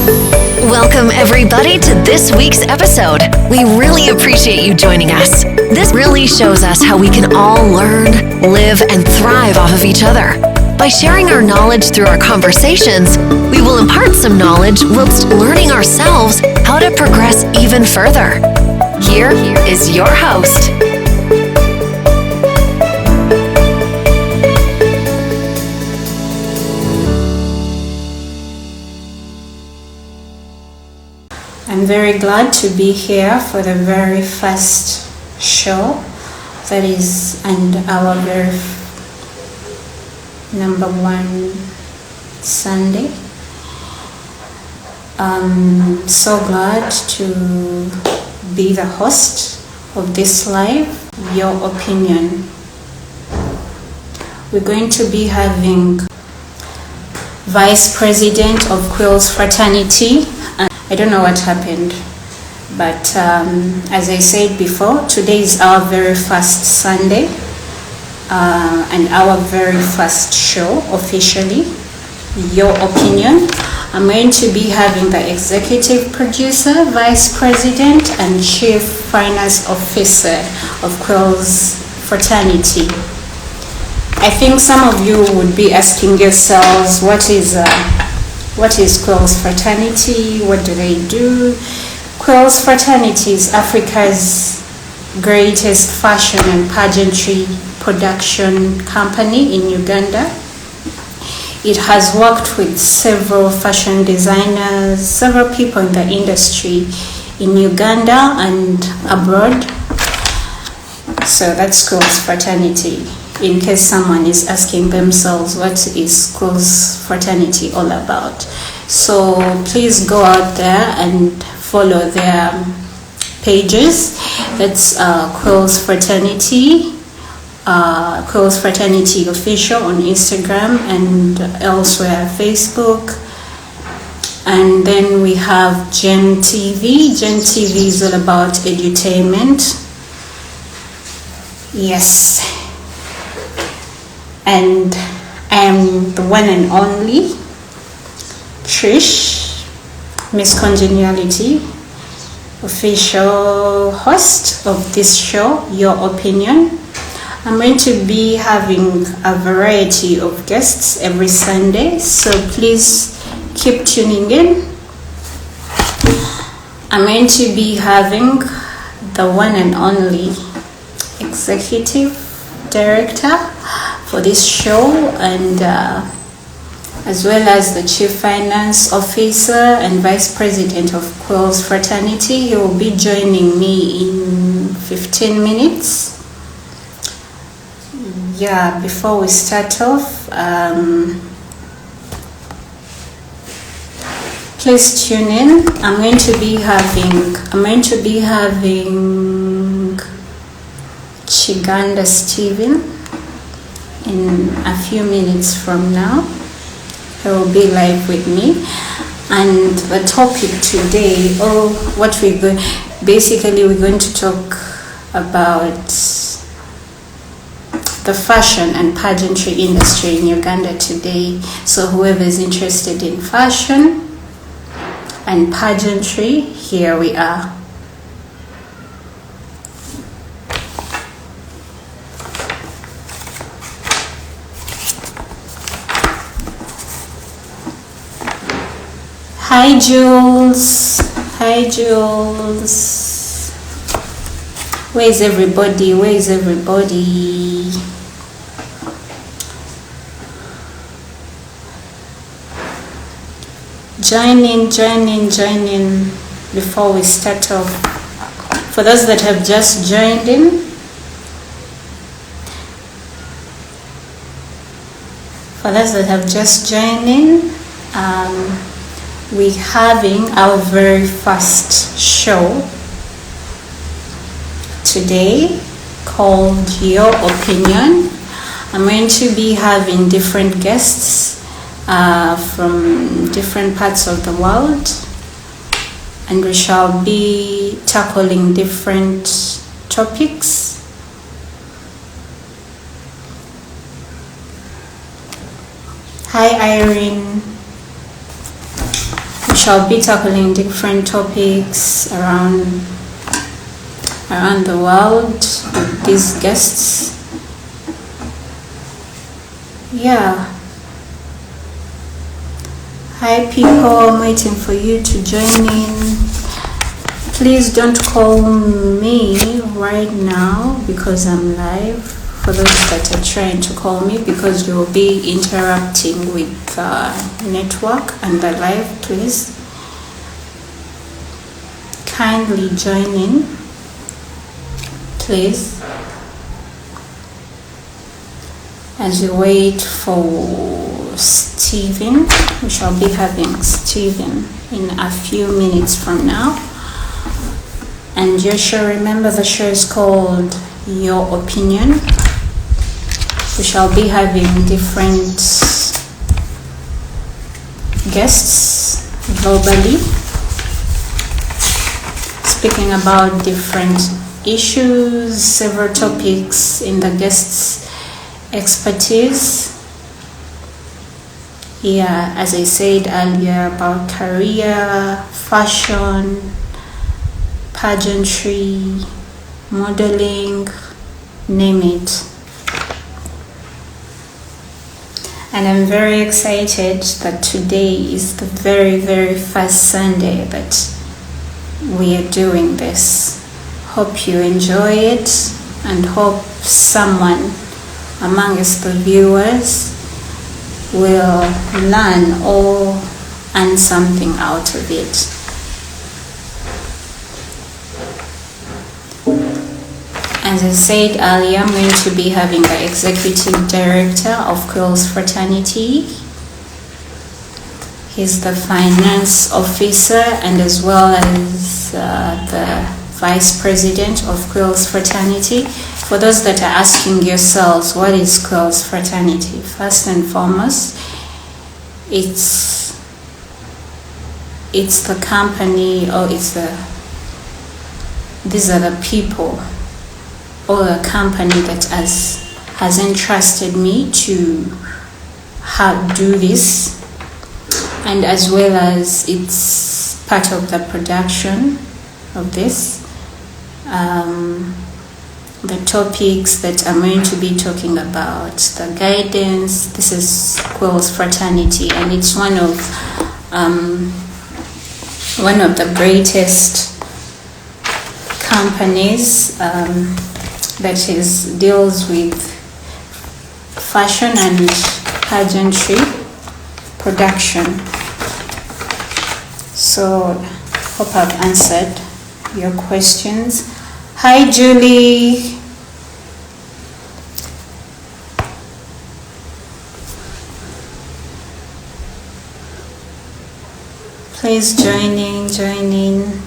Welcome, everybody, to this week's episode. We really appreciate you joining us. This really shows us how we can all learn, live, and thrive off of each other. By sharing our knowledge through our conversations, we will impart some knowledge whilst learning ourselves how to progress even further. Here is your host. I'm very glad to be here for the very first show that is, and our very number one Sunday. I'm so glad to be the host of this live, Your Opinion. We're going to be having Vice President of Kwillz Fraternity. I don't know what happened, but as I said before, today is our very first Sunday and our very first show officially, Your Opinion. I'm going to be having the executive producer, vice president, and chief finance officer of Kwillz Fraternity. I think some of you would be asking yourselves, what is Kwillz Fraternity? What do they do? Kwillz Fraternity is Africa's greatest fashion and pageantry production company in Uganda. It has worked with several fashion designers, several people in the industry in Uganda and abroad. So that's Kwillz Fraternity. In case someone is asking themselves, what is Kwillz Fraternity all about? So please go out there and follow their pages. That's Kwillz Fraternity, Kwillz Fraternity Official on Instagram and elsewhere, Facebook. And then we have Gen TV. Gen TV is all about edutainment. Yes. And I am the one and only Trish, Miss Congeniality, official host of this show, Your Opinion. I'm going to be having a variety of guests every Sunday, so please keep tuning in. I'm going to be having the one and only executive director for this show, and as well as the chief finance officer and vice president of Kwillz Fraternity. He will be joining me in 15 minutes. Yeah, before we start off, please tune in. I'm going to be having Kiganda Steven in a few minutes from now. He will be live with me, and the topic today, we're going to talk about the fashion and pageantry industry in Uganda today. So whoever is interested in fashion and pageantry, here we are. Hi Jules. Hi Jules. Where's everybody? Join in before we start off. For those that have just joined in, we're having our very first show today called Your Opinion. I'm going to be having different guests from different parts of the world, and we shall be tackling different topics. Hi Irene. We shall be tackling different topics around the world with these guests. Yeah. Hi people, I'm waiting for you to join in. Please don't call me right now because I'm live. For those that are trying to call me, because you will be interrupting with network and the live, please kindly join in, please, as we wait for Stephen. We shall be having Stephen in a few minutes from now. And you shall remember the show is called Your Opinion. We shall be having different guests globally, speaking about different issues, several topics in the guests' expertise. Yeah, as I said earlier, about career, fashion, pageantry, modeling, name it. And I'm very excited that today is the very, very first Sunday that we are doing this. Hope you enjoy it and hope someone amongst the viewers will learn or earn something out of it. As I said earlier, I'm going to be having the executive director of Kwillz Fraternity. He's the finance officer and as well as the vice president of Kwillz Fraternity. For those that are asking yourselves, what is Kwillz Fraternity? First and foremost, it's the company, or these are the people or a company that has entrusted me to do this, and as well as it's part of the production of this. The topics that I'm going to be talking about, the guidance. This is Kwillz Fraternity, and it's one of the greatest companies that deals with fashion and pageantry production. So hope I've answered your questions. Hi Julie. Please join in.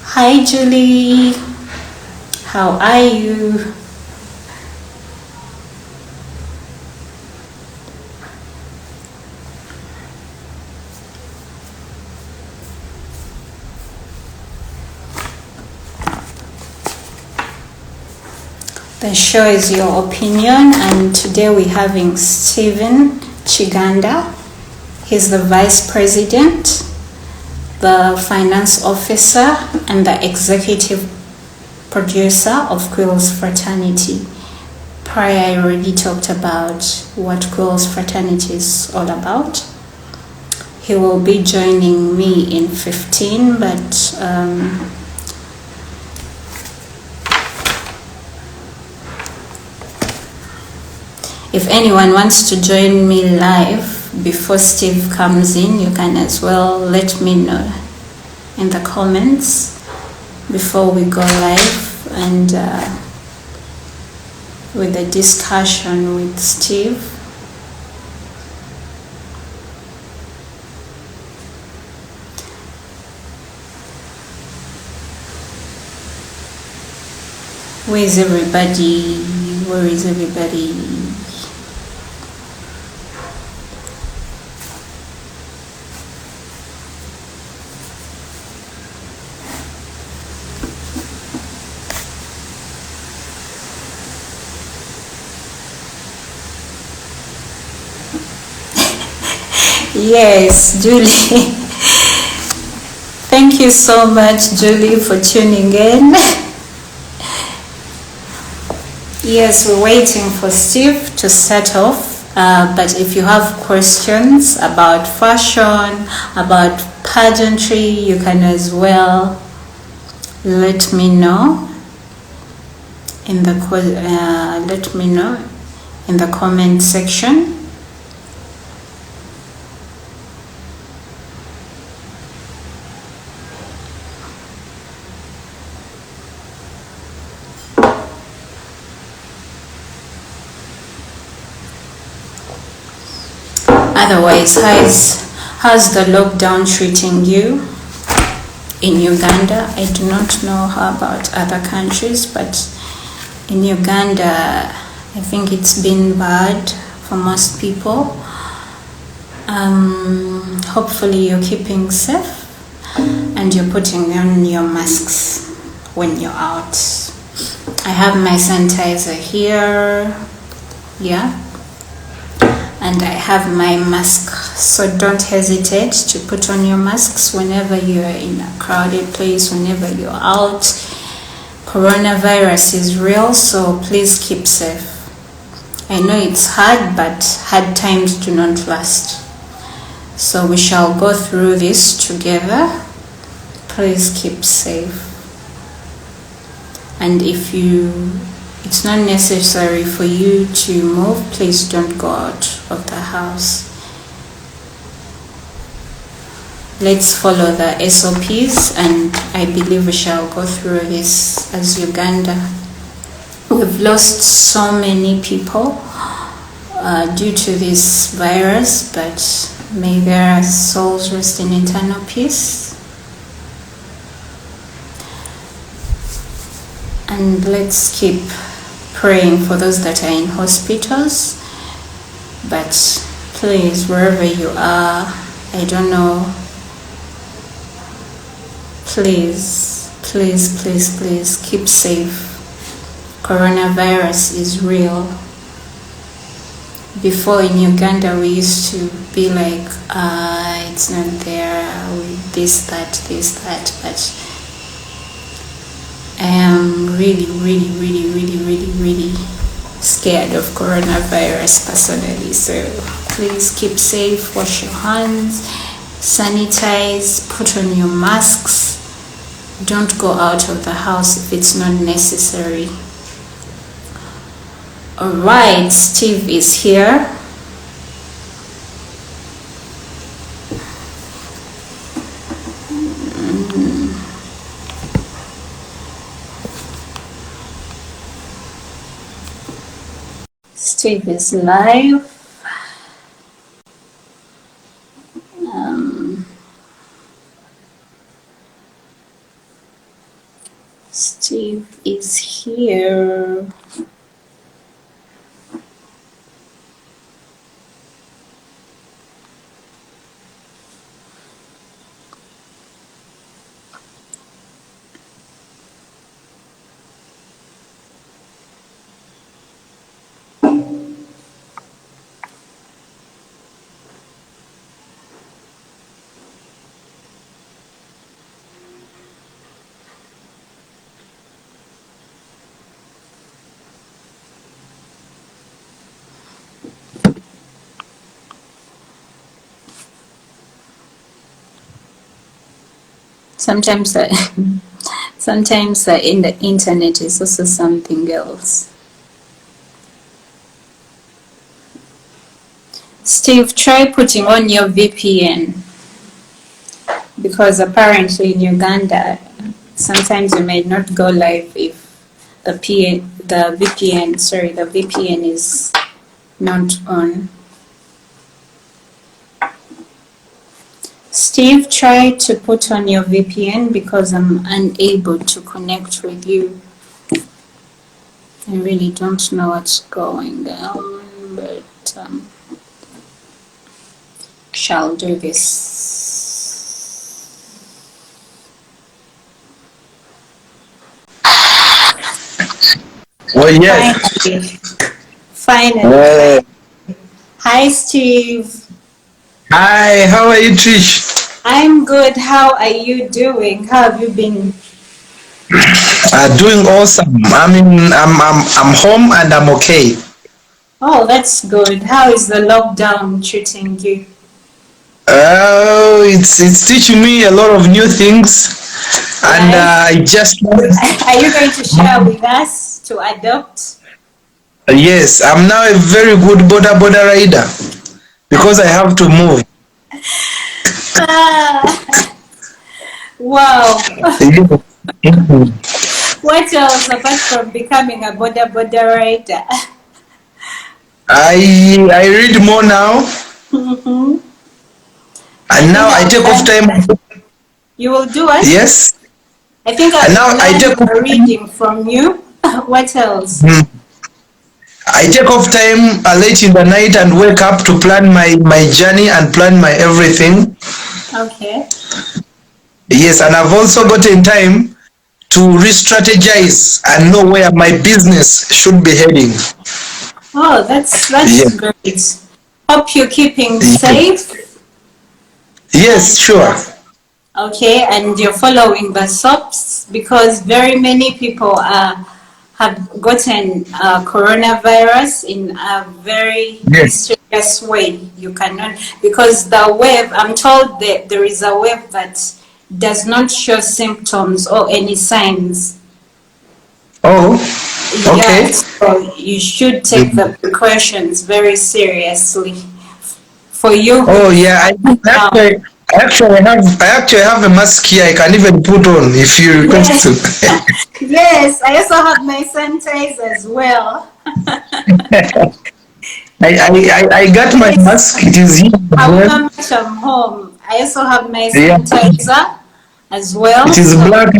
Hi Julie. How are you? The show is Your Opinion, and today we're having Stephen Kiganda. He's the vice president, the finance officer, and the executive producer of Kwillz Fraternity. Prior, I already talked about what Kwillz Fraternity is all about. He will be joining me in 15, but if anyone wants to join me live before Steve comes in, you can as well let me know in the comments before we go live and with the discussion with Steve. Where is everybody? Where is everybody? Yes, Julie. you so much, Julie, for tuning in. Yes, we're waiting for Steve to set off. But if you have questions about fashion, about pageantry, you can as well let me know in the comment section. Otherwise, how's the lockdown treating you in Uganda? I do not know how about other countries, but in Uganda, I think it's been bad for most people. Hopefully you're keeping safe and you're putting on your masks when you're out. I have my sanitizer here, yeah, and I have my mask, so don't hesitate to put on your masks whenever you're in a crowded place, whenever you're out. Coronavirus is real, so please keep safe. I know it's hard, but hard times do not last. So we shall go through this together. Please keep safe. And if it's not necessary for you to move, please don't go out of the house. Let's follow the SOPs, and I believe we shall go through this as Uganda. We've lost so many people due to this virus, but may their souls rest in eternal peace. And let's keep praying for those that are in hospitals. But please, wherever you are, I don't know, please keep safe. Coronavirus is real. Before in Uganda, we used to be like, it's not there, this, that, but I am really scared of coronavirus personally. So please keep safe, wash your hands, sanitize, put on your masks. Don't go out of the house if it's not necessary. Alright, Steve is here. Steve is live. Steve is here. Sometimes the in the internet is also something else. Steve, try putting on your VPN, because apparently in Uganda sometimes you may not go live if the VPN is not on. Steve, try to put on your VPN because I'm unable to connect with you. I really don't know what's going on, but shall do this. Oh yes. Finally. Hi, Steve. Hi, how are you, Trish? I'm good. How are you doing? How have you been? Doing awesome. I'm home and I'm okay. Oh, that's good. How is the lockdown treating you? It's teaching me a lot of new things, and Like, I just are you going to share with us to adopt? yes, I'm now a very good border rider because I have to move. Ah, wow. Yes. What else apart from becoming a border rider? I read more now, Mhm. I and now think I I've take off learned. time. You will do it? Yes, I think and I've now I learned take off time. reading from you. What else? Hmm. I take off time late in the night and wake up to plan my journey and plan my everything. Okay. Yes, and I've also gotten time to re-strategize and know where my business should be heading. Oh, that's Yes, great. Hope you're keeping yes, safe yes, and sure. okay, and you're following the SOPs because very many people have gotten coronavirus in a very Yes. mysterious way. You cannot, because the wave, I'm told that there is a wave that does not show symptoms or any signs. Oh, okay. Yes, so you should take the precautions very seriously. For you who Oh, is yeah. now, I actually have a mask here. I can even put on if you request yes, to. yes, I also have my sanitizer as well. I got my Yes, mask. It is here as however well. much I'm home, I also have my Yeah, sanitizer as it well. is So, black.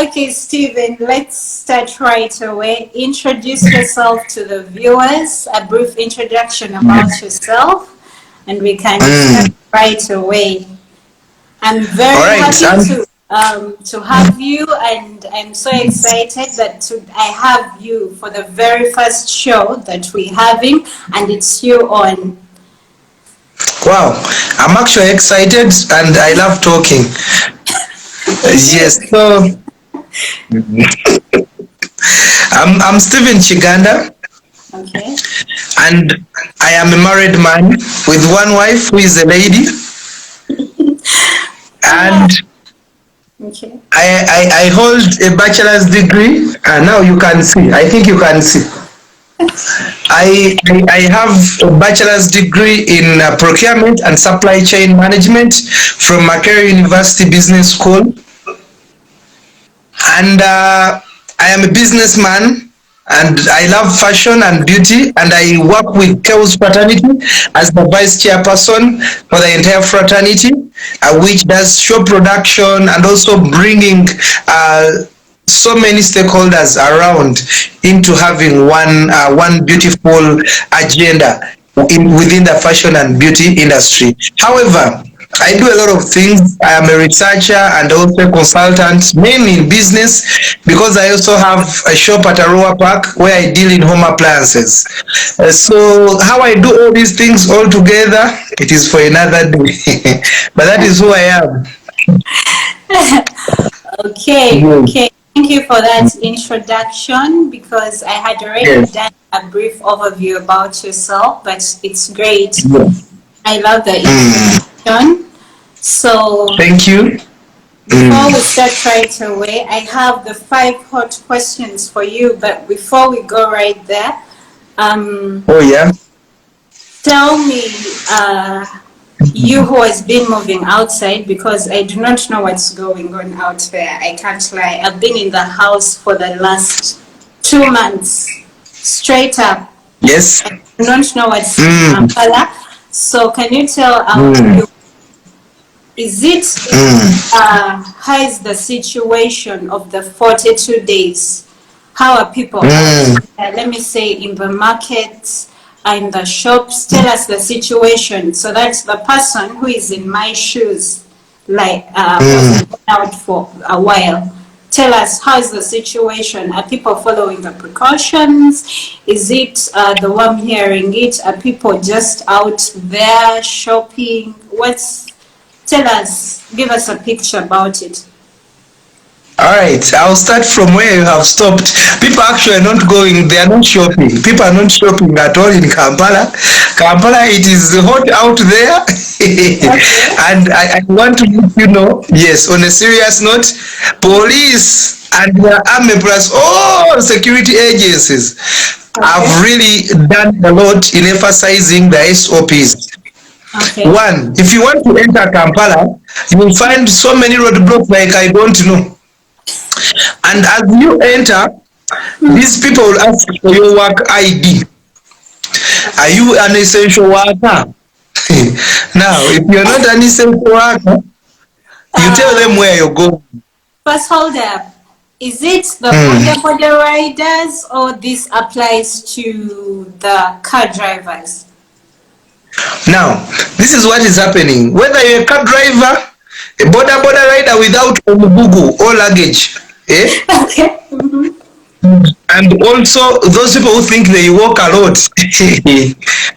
okay, Stephen, let's start right away. Introduce yourself to the viewers, a brief introduction about yourself, and we can start Mm. right away. I'm All very right. happy to have you, and I'm so excited that I have you for the very first show that we're having, and it's you on. Wow, I'm actually excited and I love talking. Is Yes, it? so I'm Stephen Kiganda, Okay. and I am a married man with one wife who is a lady, Ah, and okay. I hold a bachelor's degree. And now you can see, I think you can see. I have a bachelor's degree in procurement and supply chain management from Makerere University Business School. And I am a businessman and I love fashion and beauty, and I work with Kwillz Fraternity as the vice chairperson for the entire fraternity, which does show production and also bringing so many stakeholders around into having one beautiful agenda within the fashion and beauty industry. However, I do a lot of things. I am a researcher and also a consultant, mainly in business, because I also have a shop at Aroa Park where I deal in home appliances. So how I do all these things all together, it is for another day. But that is who I am. Okay, Yes. okay. Thank you for that introduction because I had already Yes. done a brief overview about yourself, but it's great. Yes. I love the Mm. introduction. So, Thank you. before we Mm. start right away, I have the 5 hot questions for you. But before we go right there, um, Oh yeah. tell me, you who has been moving outside, because I do not know what's going on out there. I can't lie. I've been in the house for the last 2 months, straight up. Yes. I do not know what's in Mm. Kampala. So, can you tell our Mm. viewers, is it Mm. how is the situation of the 42 days? How are people out Mm. there? Let me say in the markets, in the shops. Tell us the situation so that the person who is in my shoes, like who Mm. hasn't been out for a while, tell us, how's the situation? Are people following the precautions? Is it the way I'm hearing it? Are people just out there shopping? Tell us, give us a picture about it. All right, I'll start from where you have stopped. People actually are not going, they are not shopping. People are not shopping at all in Kampala. Kampala, it is hot out there. Okay. And I want to let you know, yes, on a serious note, police and the army plus all security agencies have Okay. really done a lot in emphasizing the SOPs. Okay. One, if you want to enter Kampala, you will find so many roadblocks like I don't know. And as you enter, these people will ask for your work ID. Are you an essential worker? Now, if you're not an essential worker, you tell them where you're going. First, hold up. Is it the border riders, or this applies to the car drivers? Now, this is what is happening. Whether you're a car driver, a border rider without omubugu or luggage, Okay. and also those people who think they walk a lot,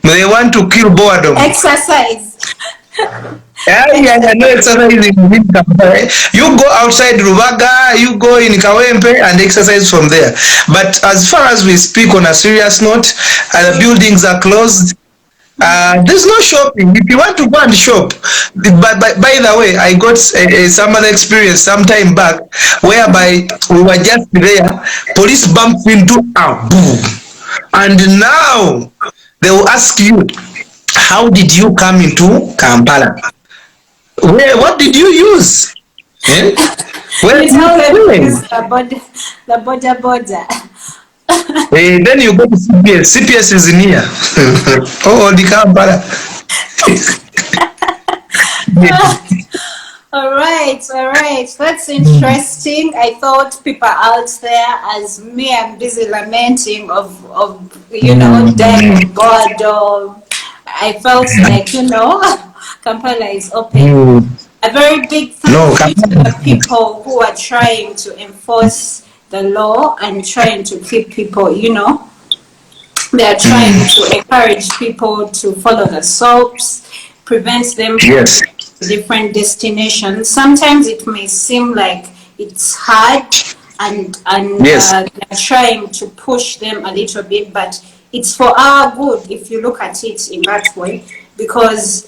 they want to kill boredom. Exercise. Yeah, no exercising in Kampala. You go outside Rubaga, you go in Kawempe and exercise from there. But as far as we speak on a serious note, the buildings are closed. There's no shopping. If you want to go and shop, by the way, I got some other experience some time back whereby we were just there, police bumped into a boom, and now they will ask you, how did you come into Kampala? What did you use? Eh? Where You tell them to use the border. Then you go to CPS. CPS is near. Oh, the Kampala. All right. That's interesting. I thought people out there, as me, I'm busy lamenting of dying of boredom. I felt like, Kampala is open. A very big thank you to the people who are trying to enforce the law and trying to keep people, they are trying to encourage people to follow the SOPs, prevent them from different destinations. Sometimes it may seem like it's hard and they're trying to push them a little bit, but it's for our good if you look at it in that way, because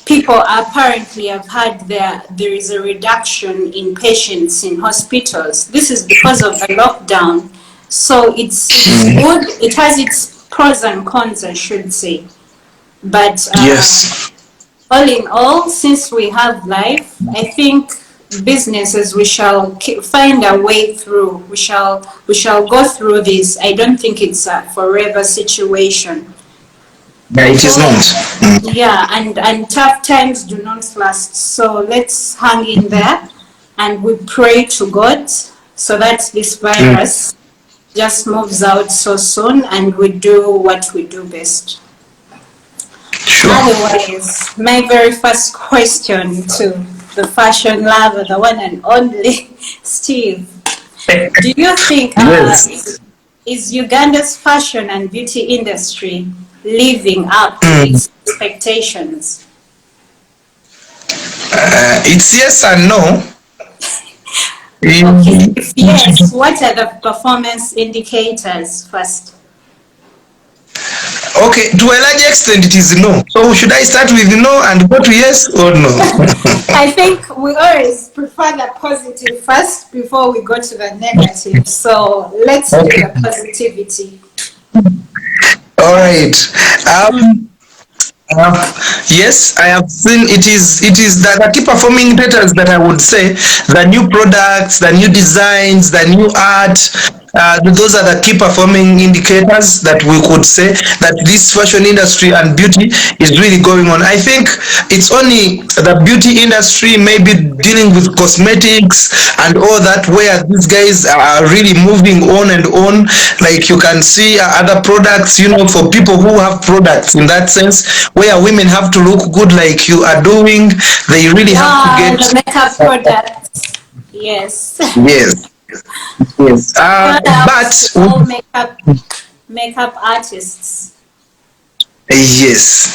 people apparently have had there is a reduction in patients in hospitals. This is because of the lockdown. So it's good. It has its pros and cons, I should say. But all in all, since we have life, I think businesses, we shall find a way through. We shall go through this. I don't think it's a forever situation. Yeah, it is not. Yeah, and tough times do not last. So let's hang in there and we pray to God so that this virus just moves out so soon and we do what we do best. Sure. Otherwise, my very first question to the fashion lover, the one and only Steve, do you think is Uganda's fashion and beauty industry living up to its expectations? It's yes and no. Okay, if yes, what are the performance indicators first? Okay, to a large extent it is no. So should I start with no and go to yes or no? I think we always prefer the positive first before we go to the negative. So let's do the positivity. All right. Yes, I have seen it is the key performing indicators that I would say, the new products, the new designs, the new art. Those are the key performing indicators that we could say that this fashion industry and beauty is really going on. I think it's only the beauty industry maybe dealing with cosmetics and all that, where these guys are really moving on and on. Like you can see other products, for people who have products in that sense, where women have to look good like you are doing. They really have to get the makeup products. Yes. Yes. Yes. Shout-outs to all But makeup artists. yes,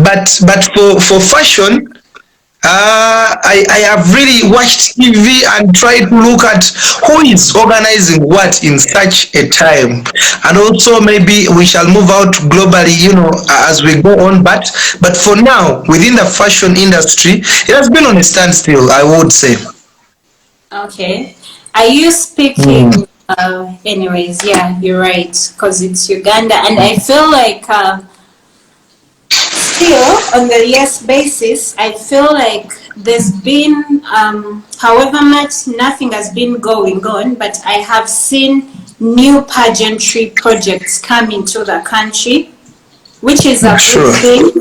but for fashion, I have really watched TV and tried to look at who is organizing what in such a time, and also maybe we shall move out globally, as we go on. But for now, within the fashion industry, it has been on a standstill, I would say. Okay. Are you Mm. speaking? Anyways, yeah, you're right, because it's Uganda, and I feel like still on the yes basis, I feel like there's been, however much nothing has been going on, but I have seen new pageantry projects come into the country, which is a good Sure. thing.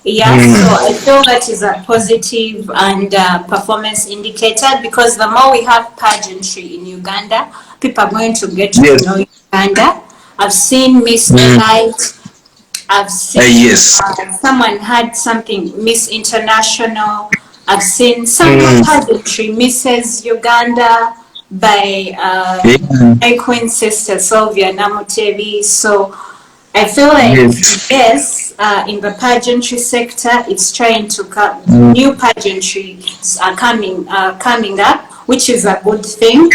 Yeah, so Mm. I feel that is a positive and performance indicator, because the more we have pageantry in Uganda, people are going to get to Yes. know Uganda. I've seen Miss Mm. Elite. I've seen Yes. someone had something, Miss International. I've seen some more Mm. pageantry, Mrs. Uganda by Yeah. my queen sister Sylvia Namutebi. So I feel like, Yes. yes, in the pageantry sector, it's trying to come. Mm. New pageantries are coming up, which is a good thing.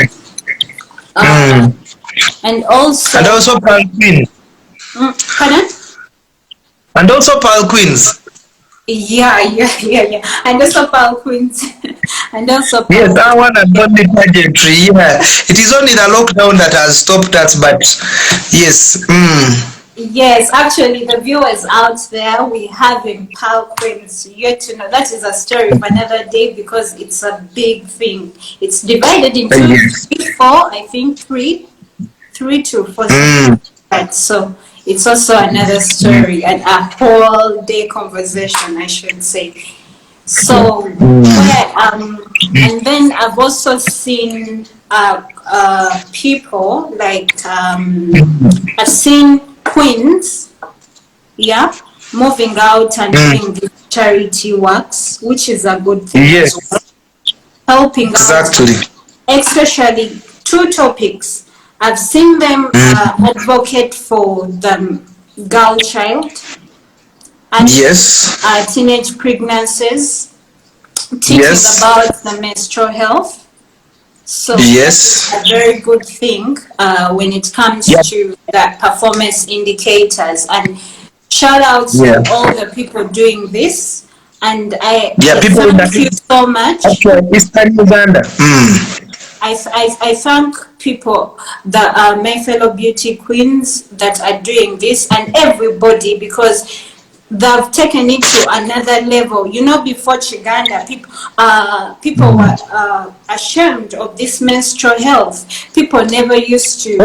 Uh, Mm. and And also, also Pearl Queen. pardon? And also Pearl Queens. Yeah. And also Paul Queens. And also Yes, Paul that Queens. one has Yeah. not been pageantry. Yeah, it is only the lockdown that has stopped us. But yes, Yes, actually, the viewers out there, we have in Paul Queens yet to know. That is a story for another day, because it's a big thing. It's divided into yes, four, I think three to four, something mm, like that. So it's also another mm, story and a whole day conversation, I should say. So mm, where and then I've also seen people like I've seen queens, yeah, moving out and mm, doing these charity works, which is a good thing as well, yes, helping out, exactly. especially two topics. I've seen them Mm, advocate for the girl child and yes, teenage pregnancies, teaching yes, about the menstrual health. So that is yes. a very good thing when it comes Yeah, to the performance indicators. And shout outs yeah, to all the people doing this. And yeah. I People in thank you the so much. Eastern Uganda. Mm, I thank people, my fellow beauty queens that are doing this, and everybody, because they've taken it to another level. You know, before Kiganda, people were ashamed of this menstrual health. People never used to,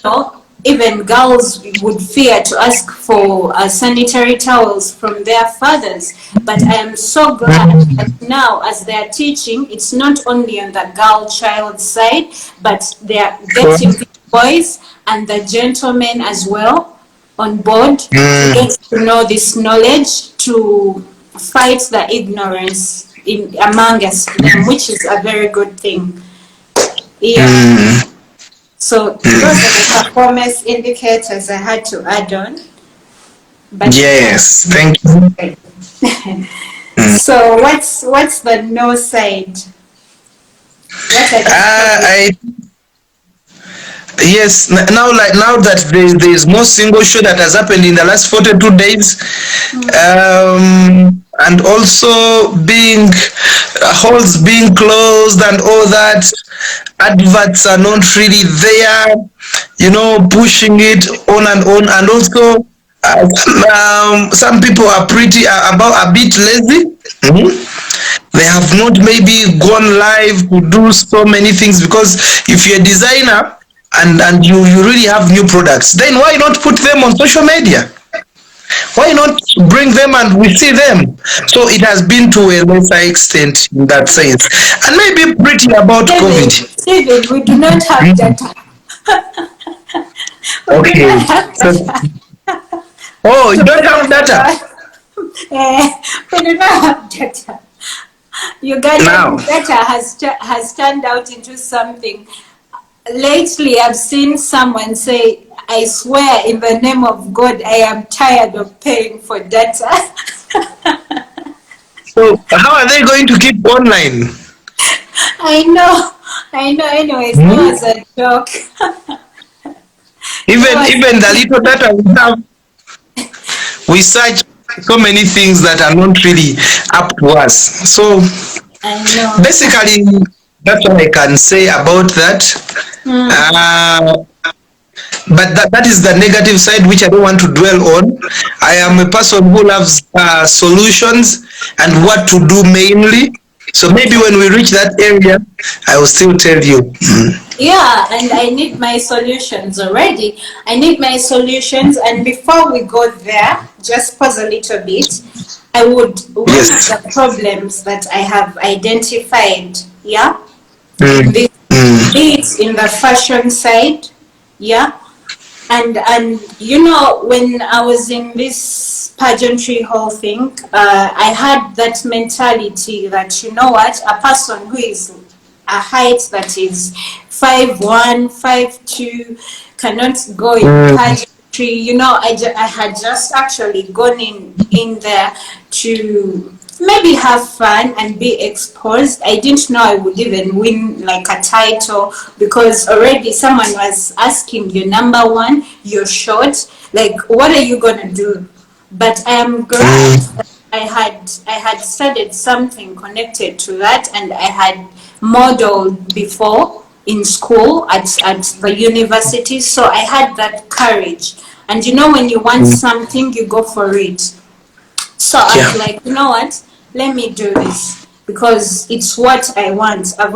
oh, even girls would fear to ask for sanitary towels from their fathers. But I am so glad that mm, now, as they are teaching, it's not only on the girl child side, but they are oh, getting the boys and the gentlemen as well on board to mm, get to know this knowledge, to fight the ignorance in amongst them, which is a very good thing. Yeah. mm, So those are the performance indicators I had to add on. But yeah. yes. Thank you. Mm. So what's the no side? What are the positives? I Yes, now that there is no single show that has happened in the last 42 days, and also being halls being closed and all that, adverts are not really there, pushing it on and on, and also some people are pretty about a bit lazy. They have not maybe gone live to do so many things, because if you're a designer and you really have new products, then why not put them on social media? Why not bring them and we see them? So it has been to a lesser extent in that sense, and maybe pretty about COVID. Steven, we do not have Mm. data. We do Okay, not have so data oh, you to don't put have them data. on. We do not have data. Ugandan Now, data has turned out into something. Lately, I've seen someone say, "I swear in the name of God, I am tired of paying for data." so how are they going to keep online? I know, I know. Anyways, that Hmm? was a joke. That Even was. even the little data we have, we search so many things that are not really up to us. So I know. basically, that's what I can say about that. Mm, Uh, but that is the negative side which I don't want to dwell on. I am a person who loves solutions and what to do mainly. So maybe okay. when we reach that area, I will still tell you. Yeah, and I need my solutions already. I need my solutions, and before we go there, just pause a little bit. I would, one of Yes. the problems that I have identified, yeah, in Mm, this, mm, be it in the fashion side, yeah, and you know, when I was in this pageantry whole thing, I had that mentality that, you know what, a person who is a height that is 5'1", 5'2", cannot go in mm, pageantry. You know, I had just actually gone in there to maybe have fun and be exposed. I didn't know I would even win like a title, because already someone was asking you, number one, you're short, like what are you gonna do? But I am glad mm, that I had studied something connected to that, and I had modeled before in school at the university, so I had that courage. And you know, when you want mm. something, you go for it. So I was Yeah. like, you know what? Let me do this because it's what I want. I've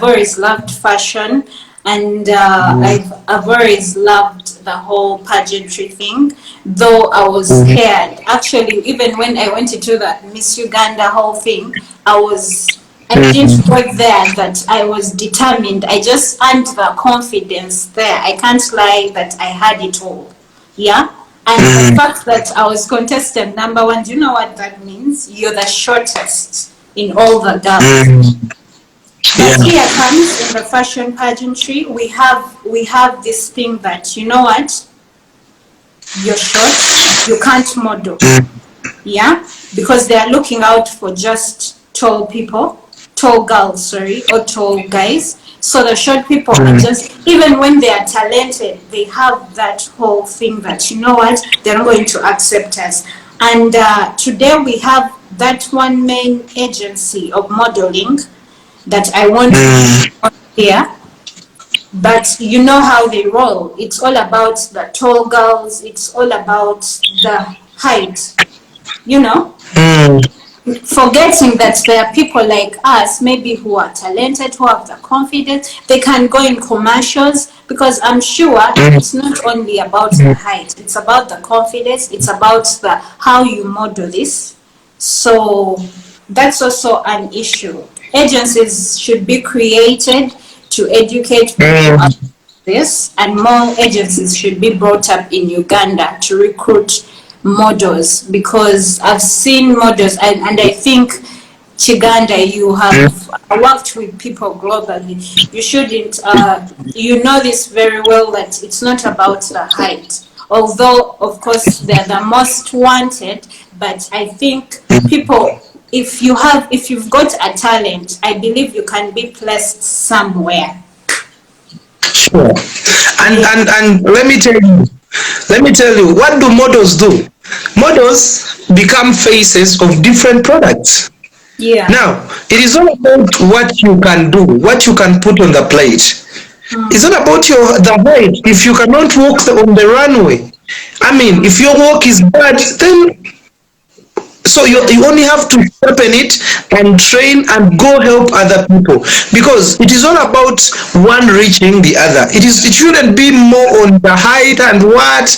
always loved fashion, and Mm, I've always loved the whole pageantry thing. Though I was mm, scared. Actually, even when I went into the Miss Uganda whole thing, I didn't mm, go there that I was determined. I just earned the confidence there. I can't lie that I had it all. Yeah. And the mm, fact that I was contestant number one, do you know what that means? You're the shortest in all the girls. mm. But Yeah. here comes in the fashion pageantry, we have this thing that, you know what? You're short, you can't model. Mm, Yeah, because they are looking out for just tall people, tall girls, sorry, or tall guys. So the short people are mm, just, even when they are talented, they have that whole thing that, you know what, they're not going to accept us. And today we have that one main agency of modeling that I want to mm, bring on here. But you know how they roll. It's all about the tall girls. It's all about the height, you know, mm, forgetting that there are people like us, maybe who are talented, who have the confidence, they can go in commercials, because I'm sure mm, it's not only about the mm, height, it's about the confidence, it's about the how you model this. So that's also an issue. Agencies should be created to educate people about mm, this, and more agencies should be brought up in Uganda to recruit models, because I've seen models, and I think Kiganda, you mm, have worked with people globally. You shouldn't, you know this very well, that it's not about the height. Although, of course, they're the most wanted, but I think people, if you've got a talent, I believe you can be placed somewhere. sure. And, Yeah. and and let me tell you, what do models do? Models become faces of different products. Yeah. Now, it is all about what you can do, what you can put on the plate. It's Mm. not about the height. If you cannot walk on the runway, I mean, if your walk is bad, then so Yeah. you only have to open it and train and go help other people, because it is all about one reaching the other. It shouldn't be more on the height and what.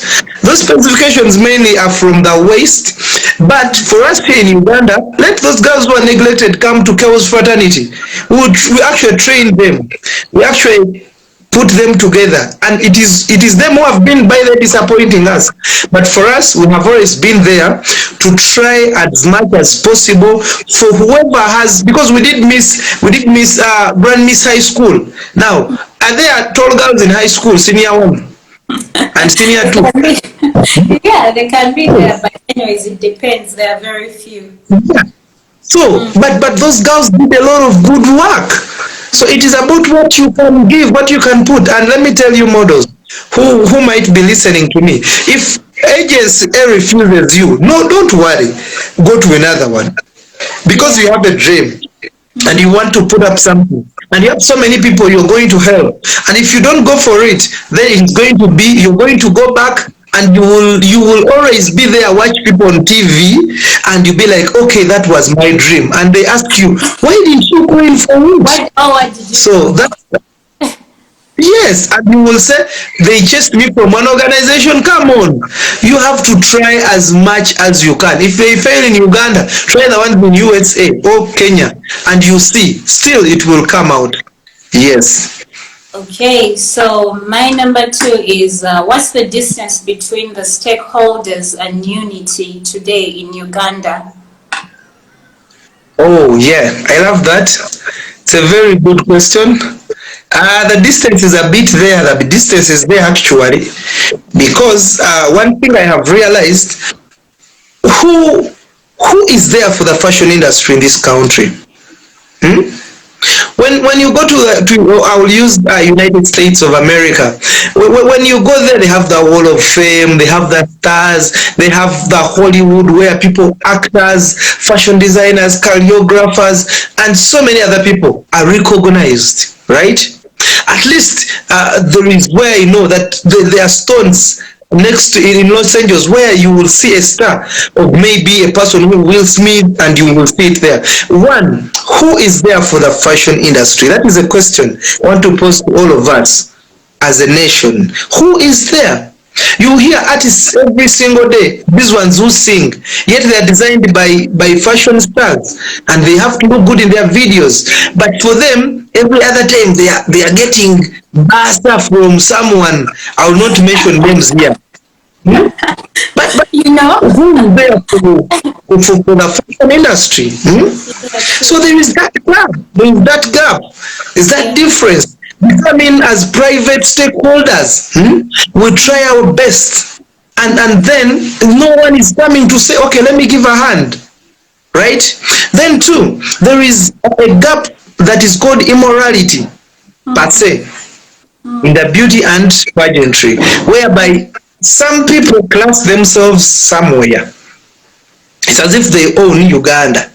Those specifications mainly are from the waist. But for us here in Uganda, let those girls who are neglected come to Kwillz Fraternity. We actually train them. We actually put them together, and it is them who have been by the disappointing us. But for us, we have always been there to try as much as possible for whoever has, because we did miss brand miss high school. Now, are there tall girls in high school, senior one and senior two? Yeah, they can be there, but anyways, it depends. There are very few. Yeah. So, but those girls did a lot of good work. So it is about what you can give, what you can put. And let me tell you, models who might be listening to me, if agency A refuses you, no, don't worry, go to another one, because you have a dream and you want to put up something, and you have so many people you're going to help, and if you don't go for it, then it's going to be, you're going to go back, and you will always be there, watch people on TV, and you'll be like, okay, that was my dream, and they ask you, why didn't you go in for it? What did you So do? that's, yes, and you will say, they chased me from one organization. Come on, you have to try as much as you can. If they fail in Uganda, try the one in USA or Kenya, and you see, still it will come out. Yes. Okay, so my number 2 is what's the distance between the stakeholders and unity today in Uganda? Oh, yeah, I love that. It's a very good question. The distance is a bit there. The distance is there actually, because one thing I have realized, who is there for the fashion industry in this country? Hmm? When you go I will use United States of America. When you go there, they have the Wall of Fame, they have the stars, they have the Hollywood where people, actors, fashion designers, choreographers, and so many other people are recognized, right? At least there is where you know that there are stones next to in Los Angeles where you will see a star of maybe a person who Will Smith, and you will see it there. One, who is there for the fashion industry? That is a question I want to pose to all of us as a nation. Who is there? You hear artists every single day, these ones who sing, yet they are designed by fashion stars, and they have to look good in their videos. But for them, every other time they are getting basta from someone. I will not mention names here. Hmm? But You know? who is there for the fashion industry? Hmm? So there is that gap. There is that gap. Is that difference? We come in as private stakeholders. We try our best. And then no one is coming to say, okay, let me give a hand. Right? Then two, there is a gap that is called immorality, per se, in the beauty and pageantry, whereby some people class themselves somewhere. It's as if they own Uganda,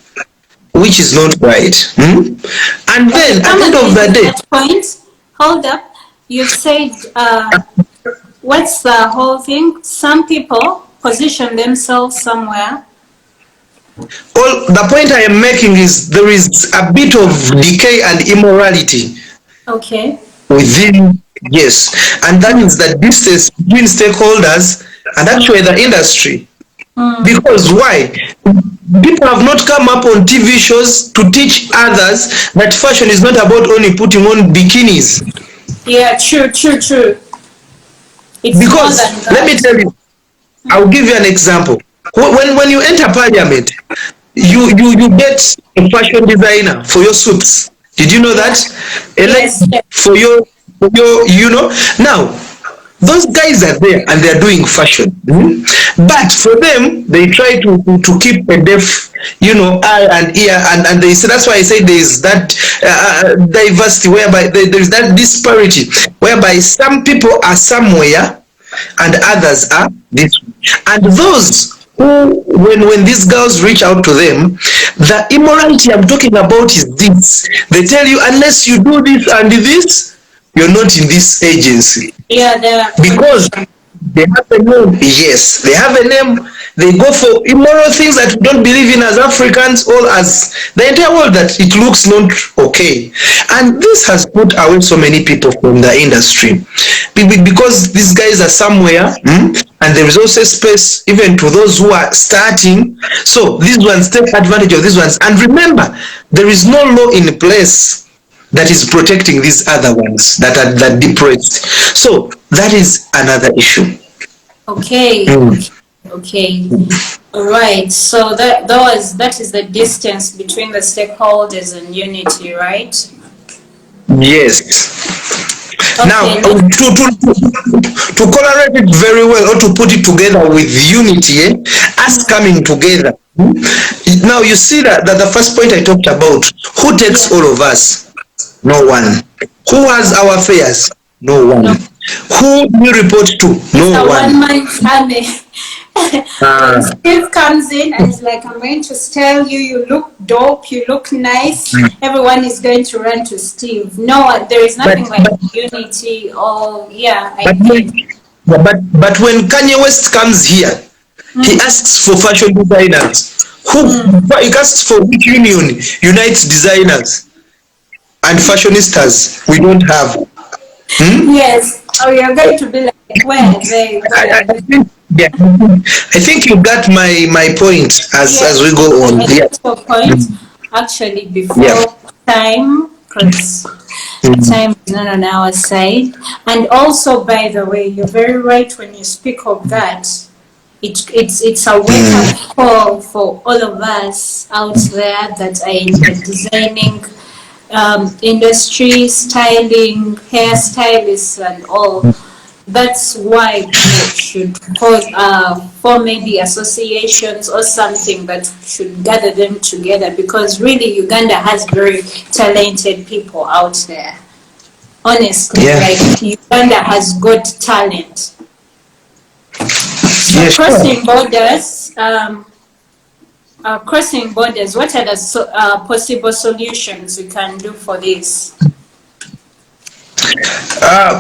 which is not right. And then at the end of the day, Point. Hold up. You've said, what's the whole thing? Some people position themselves somewhere. all the point I am making is there is a bit of decay and immorality Okay. within, yes, and that is the distance between stakeholders and actually the industry. Because why? People have not come up on TV shows to teach others that fashion is not about only putting on bikinis. Yeah, true. It's Because more than let me that. tell you, I'll give you an example. When you enter parliament, you get a fashion designer for your suits. Did you know that? Yes. For your now those guys are there and they are doing fashion. But for them, they try to keep a deaf, eye and ear, and they say, that's why I say there is that diversity, whereby there is that disparity, whereby some people are somewhere and others are this way. And those who, when these girls reach out to them, the immorality I'm talking about is this. They tell you, unless you do this and this, you're not in this agency. Yeah, there. Because they have a name. Yes, they have a name. They go for immoral things that we don't believe in as Africans, or as the entire world, that it looks not okay. And this has put away so many people from the industry. Because these guys are somewhere, and there is also space even to those who are starting. So these ones take advantage of these ones. And remember, there is no law in place that is protecting these other ones that are that depressed. So that is another issue. Okay, Mm. okay, okay. All right. So that is the distance between the stakeholders and unity, right? Yes. Now, Okay. to correlate it very well or to put it together with unity, us coming together. Now, you see that the first point I talked about, who takes Yeah. all of us? No one. Who has our affairs? No No, one. Who do we report to? it's No a one. one-man army. When Uh, Steve comes in and is like, I'm going to tell you, you look dope, you look nice, everyone is going to run to Steve. No, there is but nothing like but unity. Oh, yeah, I but get. but when Kanye West comes here, he asks for fashion designers. Who he asks for which union unites designers and fashionistas? We don't have. Hmm? Yes. Oh, you're going to be like, where are they? Where are I they? think yeah, I think you got my point as Yes, we go on. I Yeah, get your point. Actually, yeah. before time, because Mm. time is not on our side. And also, by the way, you're very right when you speak of that. It's a wake up Mm. call for all of us out there that are in the designing industry, styling, hairstylists, and all. That's why people should form maybe associations or something that should gather them together, because really Uganda has very talented people out there. Honestly, Yeah, like Uganda has got talent. So yeah, sure. crossing borders, what are the possible solutions we can do for this?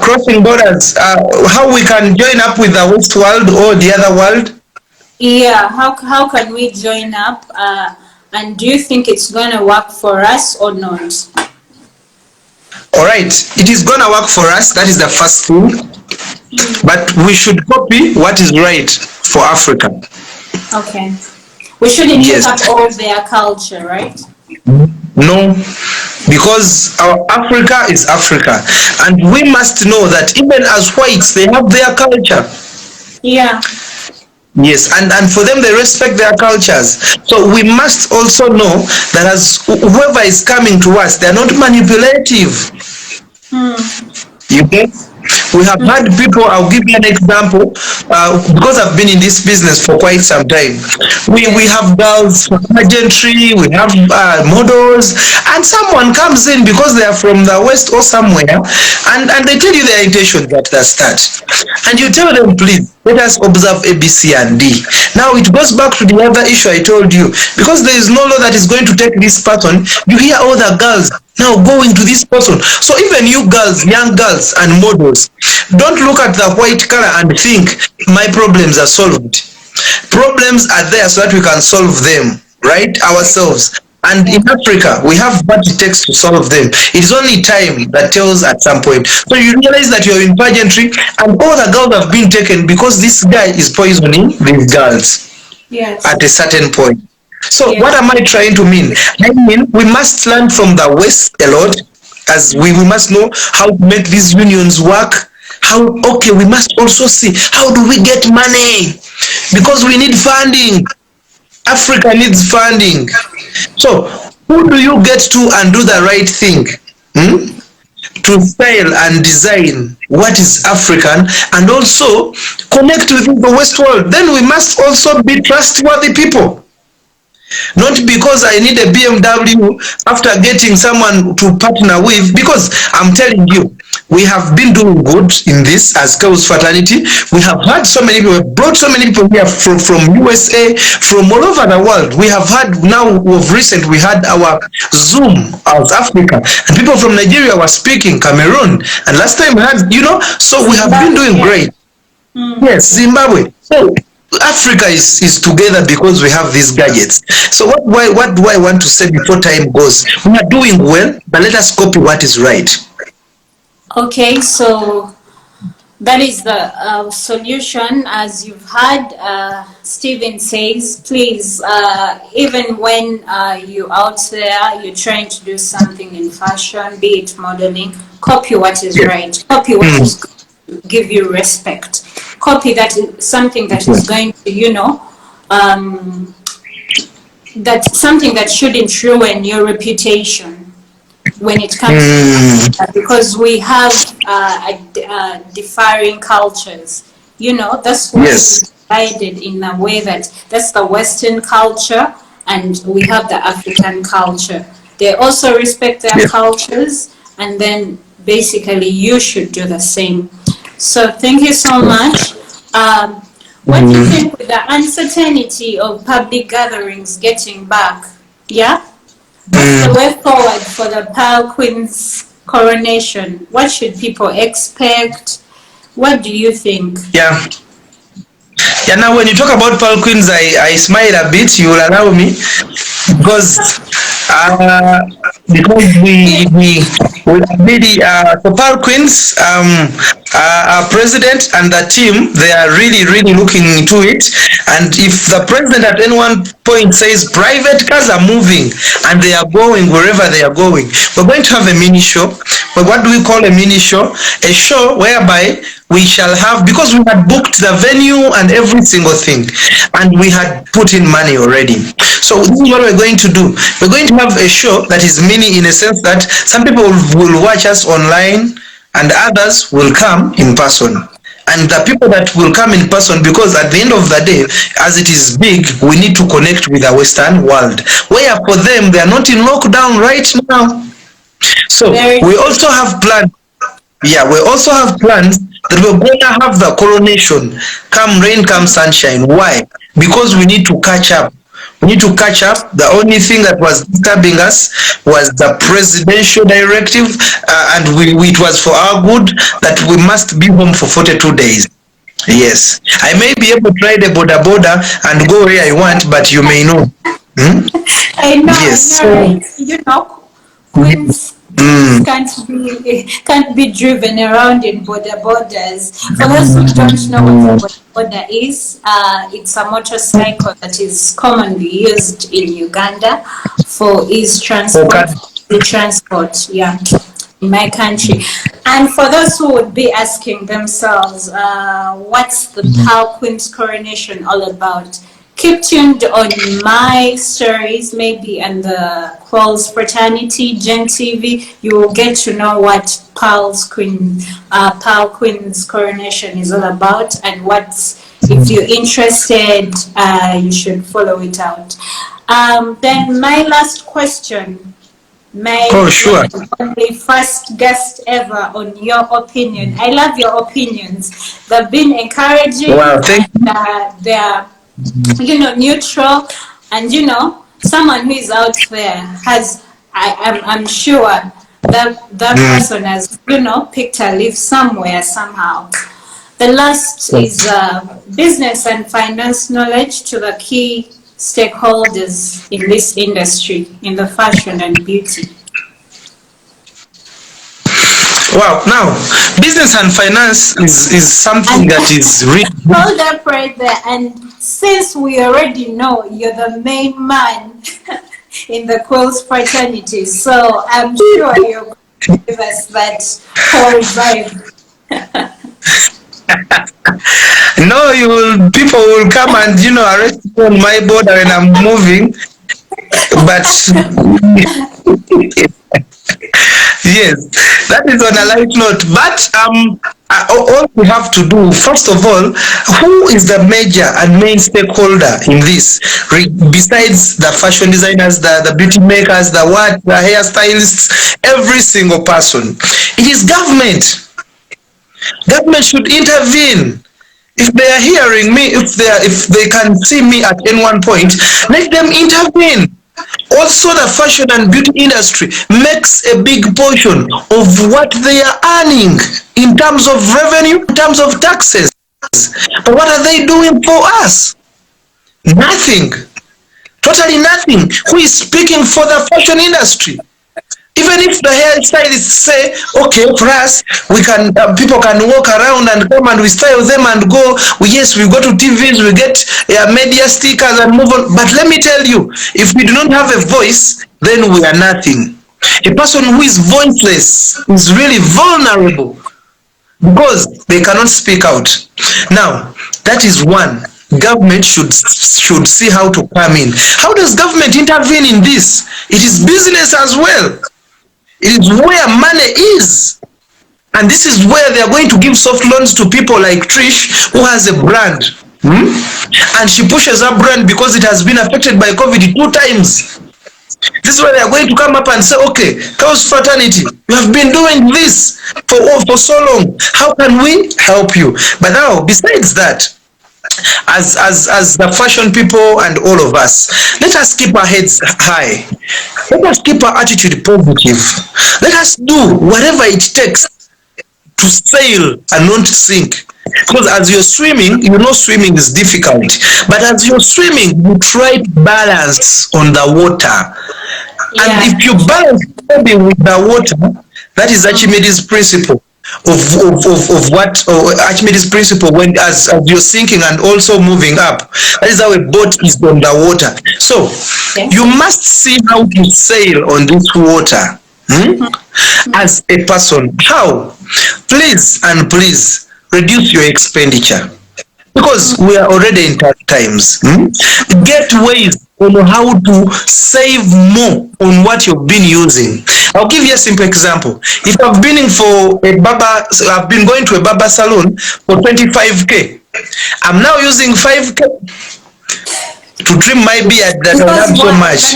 Crossing borders. How we can join up with the West world or the other world? Yeah, how can we join up? And do you think it's going to work for us or not? All right, it is gonna work for us. That is the first thing. But we should copy what is right for Africa. Okay. We shouldn't take Yes. up all their culture, right? No, because our Africa is Africa, and we must know that even as whites, they have their culture. Yeah. Yes, and for them, they respect their cultures. So we must also know that as whoever is coming to us, they're not manipulative. You get? We have had people, I'll give you an example, because I've been in this business for quite some time. We Yes. have girls for pageantry, we have models, and someone comes in because they are from the West or somewhere, and they tell you their intentions at the start. And you tell them, please, let us observe A, B, C, and D. Now it goes back to the other issue I told you. Because there is no law that is going to take this person, you hear all the girls now going to this person. So even you girls, young girls and models, don't look at the white color and think my problems are solved. Problems are there so that we can solve them, right? Ourselves. And in Africa, we have what it takes to solve them. It is only time that tells at some point. So you realize that you're in pageantry and all the girls have been taken because this guy is poisoning these girls Yes. at a certain point. So what Yes. am I trying to mean? I mean, we must learn from the West a lot, as we must know how to make these unions work. How, okay, we must also see how do we get money? Because we need funding. Africa needs funding. So who do you get to and do the right thing? Hmm? To style and design what is African and also connect with the West world. Then we must also be trustworthy people. Not because I need a BMW after getting someone to partner with, because I'm telling you, we have been doing good in this as Kwillz Fraternity. We have had so many people, we brought so many people here from USA, from all over the world. We have had now of recent, we had our Zoom of Africa, and people from Nigeria were speaking, Cameroon, and last time we had, so we have been Zimbabwe, doing yeah. great. Yes, Zimbabwe. So Africa is together because we have these gadgets. So what do I want to say before time goes? We are doing well, but let us copy what is right. Okay, so That is the solution. As you've heard, Stephen says, please, even when you're out there, you're trying to do something in fashion, be it modeling, copy what is right, copy what is going to give you respect, copy that is something that is going to, that's something that shouldn't ruin your reputation when it comes to because we have differing cultures. That's why we divided in a way that's the Western culture and we have the African culture. They also respect their cultures, and then basically you should do the same. So thank you so much. What do you think with the uncertainty of public gatherings getting back? Yeah? What's the way forward for the Pearl Queen's coronation? What should people expect? What do you think? Yeah. Yeah, now when you talk about Pearl Queens, I smile a bit, you will allow me, because we really for Pearl Queens, our president and the team, they are really looking into it. And if the president at any one point says private cars are moving and they are going wherever they are going, we're going to have a mini show. But what do we call a mini show? A show whereby we shall have, because we had booked the venue and every single thing, and we had put in money already. So this is what we're going to do. We're going to have a show that is mini in a sense that some people will watch us online and others will come in person. And the people that will come in person, because at the end of the day, as it is big, we need to connect with the Western world, where for them, they are not in lockdown right now. So we also have plans. Yeah, we also have plans that we're going to have the coronation, come rain, come sunshine. Why? Because we need to catch up. We need to catch up. The only thing that was disturbing us was the presidential directive, and it was for our good that we must be home for 42 days. Yes, I may be able to ride a border and go where I want, but you may know. I know. Yes. Right? Queens can't be driven around in borders. For those who don't know what a border is, it's a motorcycle that is commonly used in Uganda for ease transport. Yeah, in my country. And for those who would be asking themselves, what's the Pearl Queen's coronation all about? Keep tuned on my stories, maybe, and the Kwillz Fraternity, Gen TV. You will get to know what Pearl Queen's coronation is all about, and if you're interested, you should follow it out. Then my last question. Only first guest ever on your opinion. I love your opinions. They've been encouraging. Wow, they're neutral, and someone who is out there has, I'm sure that person has picked a leaf somewhere somehow. The last is business and finance knowledge to the key stakeholders in this industry, in the fashion and beauty. Wow, now business and finance is something that is really hold up right there. And since we already know you're the main man in the Kwillz Fraternity, so I'm sure you're going to give us that whole vibe. No, people will come and arrest me on my border when I'm moving. But yes, that is on a light note. But all we have to do, first of all, who is the major and main stakeholder in this? Besides the fashion designers, the beauty makers, the hairstylists, every single person. It is government. Government should intervene. If they are hearing me, if they can see me at any one point, let them intervene. Also, the fashion and beauty industry makes a big portion of what they are earning in terms of revenue, in terms of taxes. But what are they doing for us? Nothing. Totally nothing. Who is speaking for the fashion industry? Even if the hairstylists say, okay, for us, we can, people can walk around and come and we style them and go. Yes, we go to TVs, we get media stickers and move on. But let me tell you, if we do not have a voice, then we are nothing. A person who is voiceless is really vulnerable because they cannot speak out. Now, that is one. Government should see how to come in. How does government intervene in this? It is business as well. It is where money is. And this is where they are going to give soft loans to people like Trish, who has a brand. And she pushes her brand because it has been affected by COVID 2 times. This is where they are going to come up and say, okay, Kwillz Fraternity, you have been doing this for so long. How can we help you? But now, besides that, as the fashion people and all of us, let us keep our heads high. Let us keep our attitude positive. Let us do whatever it takes to sail and not sink. Because as you're swimming, you know swimming is difficult. But as you're swimming, you try to balance on the water. And if you balance with the water, that is Archimedes' principle of what Archimedes' principle when as you're sinking and also moving up. That is how a boat is on the water. So you must see how to sail on this water as a person. How? Please and please reduce your expenditure because we are already in tough times. Get ways on how to save more on what you've been using. I'll give you a simple example. If I've been I've been going to a barber salon for 25k. I'm now using 5k to trim my beard that I have so much.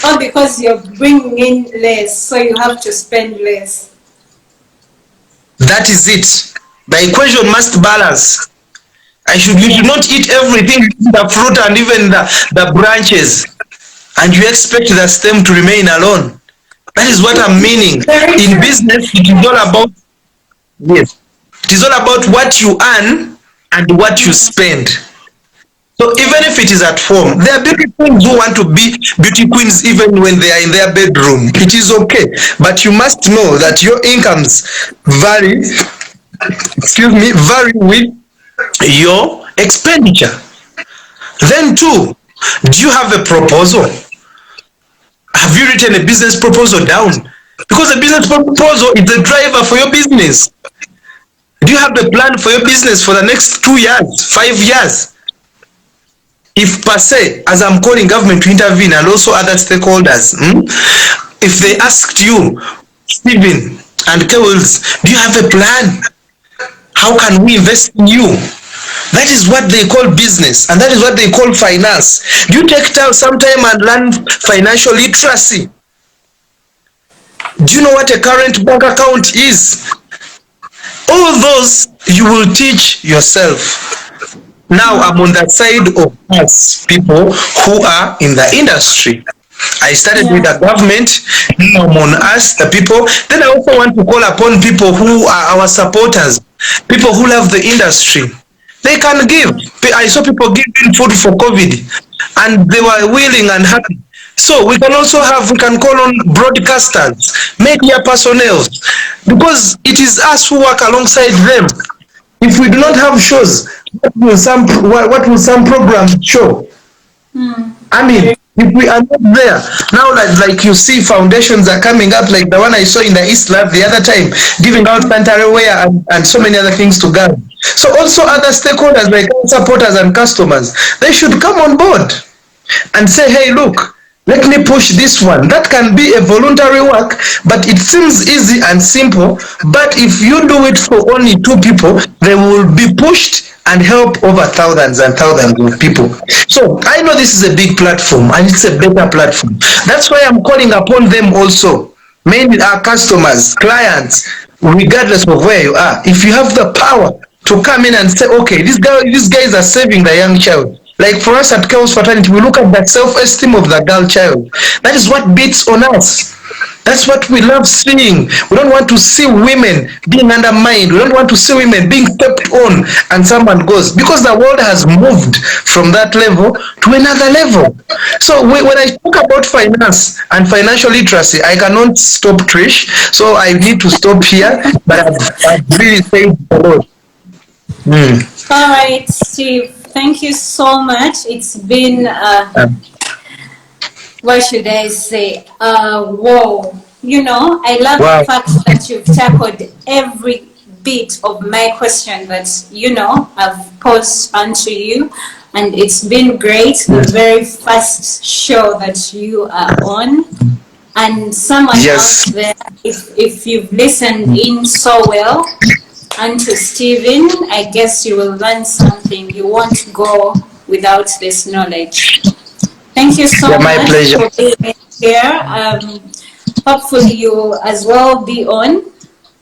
Or because you're bringing in less, so you have to spend less. That is it. The equation must balance. You should not eat everything, the fruit and even the branches, and you expect the stem to remain alone. That is what I'm meaning. In business, it is all about it is all about what you earn and what you spend. So even if it is at home, there are beauty queens who want to be beauty queens even when they are in their bedroom. It is okay, but you must know that your incomes vary with your expenditure. Then too, do you have a proposal? Have you written a business proposal down? Because a business proposal is the driver for your business. Do you have a plan for your business for the next 2 years, 5 years? If per se, as I'm calling government to intervene and also other stakeholders, if they asked you, Stephen and Kwillz, do you have a plan? How can we invest in you? That is what they call business, and that is what they call finance. Do you take some time and learn financial literacy? Do you know what a current bank account is? All those you will teach yourself. Now I'm on the side of us, people who are in the industry. I started with the government, now I'm on us, the people. Then I also want to call upon people who are our supporters, people who love the industry. They can give. I saw people giving food for COVID, and they were willing and happy. So we can call on broadcasters, media personnel, because it is us who work alongside them. If we do not have shows, what will some programs show? I mean, if we are not there, now like you see foundations are coming up, like the one I saw in the InstaLive the other time, giving out sanitary wear and so many other things to girls. So also other stakeholders like supporters and customers, they should come on board and say, hey, look, let me push this one. That can be a voluntary work, but it seems easy and simple. But if you do it for only 2 people, they will be pushed and help over thousands and thousands of people. So I know this is a big platform and it's a better platform. That's why I'm calling upon them also, mainly our customers, clients, regardless of where you are. If you have the power to come in and say, okay, these guys are saving the young child, Like for us at Kwillz Fraternity, we look at the self-esteem of the girl child. That is what beats on us. That's what we love seeing. We don't want to see women being undermined. We don't want to see women being stepped on and someone goes. Because the world has moved from that level to another level. So when I talk about finance and financial literacy, I cannot stop Trish. So I need to stop here. But I've really said a lot. All right, Steve. Thank you so much. It's been, what should I say? Whoa. You know, I love the Wow. fact that you've tackled every bit of my question that, you know, I've posed onto you. And it's been great, the very first show that you are on. And someone Yes. out there, if you've listened in so well, and to Stephen, I guess you will learn something. You won't go without this knowledge. Thank you so My much pleasure. for being here. Hopefully you will as well be on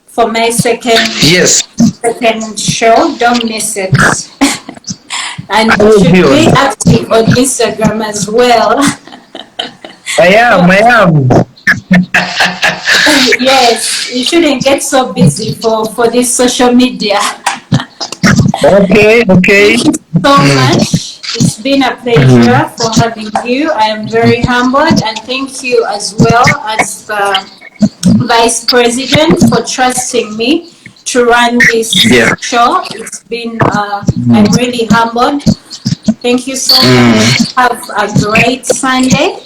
for my Yes. second show. Don't miss it. And I you will should be be on. active on Instagram as well. I am. Yes, you shouldn't get so busy for this social media. Okay, okay. Thank you so much. It's been a pleasure for having you. I am very humbled, and thank you as well as the Vice President for trusting me to run this Yeah. show. It's been, I'm really humbled. Thank you so much. Have a great Sunday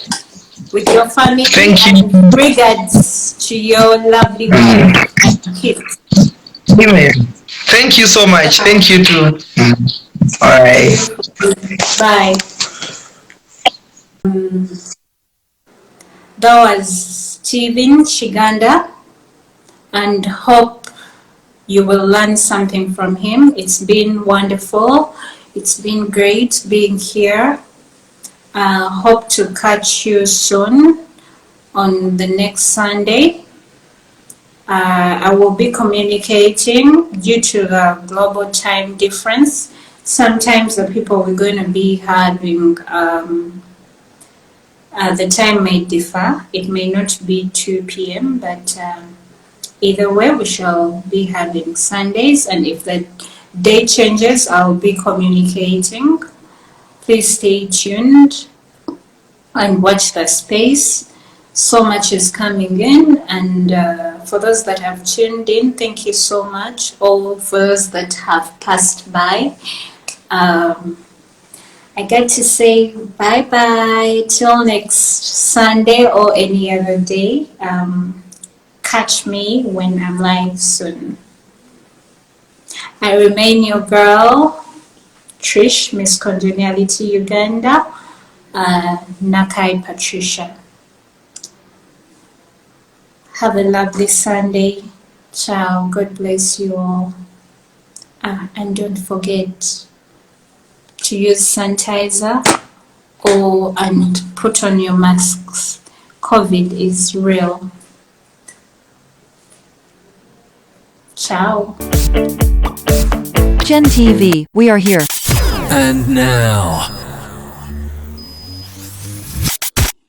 with your family, Thank you. and regards to your lovely wife and kids. Amen. Thank you so much. Thank you too. All right. Bye. That was Stephen Kiganda, and hope you will learn something from him. It's been wonderful. It's been great being here. Hope to catch you soon on the next Sunday. I will be communicating due to the global time difference. Sometimes the people we're going to be having, the time may differ. It may not be 2 p.m., but either way, we shall be having Sundays. And if the day changes, I'll be communicating. Please stay tuned and watch the space. So much is coming in, and for those that have tuned in, thank you so much. All for those that have passed by, I get to say bye-bye till next Sunday or any other day. Catch me when I'm live soon. I remain your girl, Trish, Miss Congeniality Uganda, Nakai Patricia. Have a lovely Sunday. Ciao. God bless you all. And don't forget to use sanitizer and put on your masks. COVID is real. Ciao. Gen TV, we are here. And now,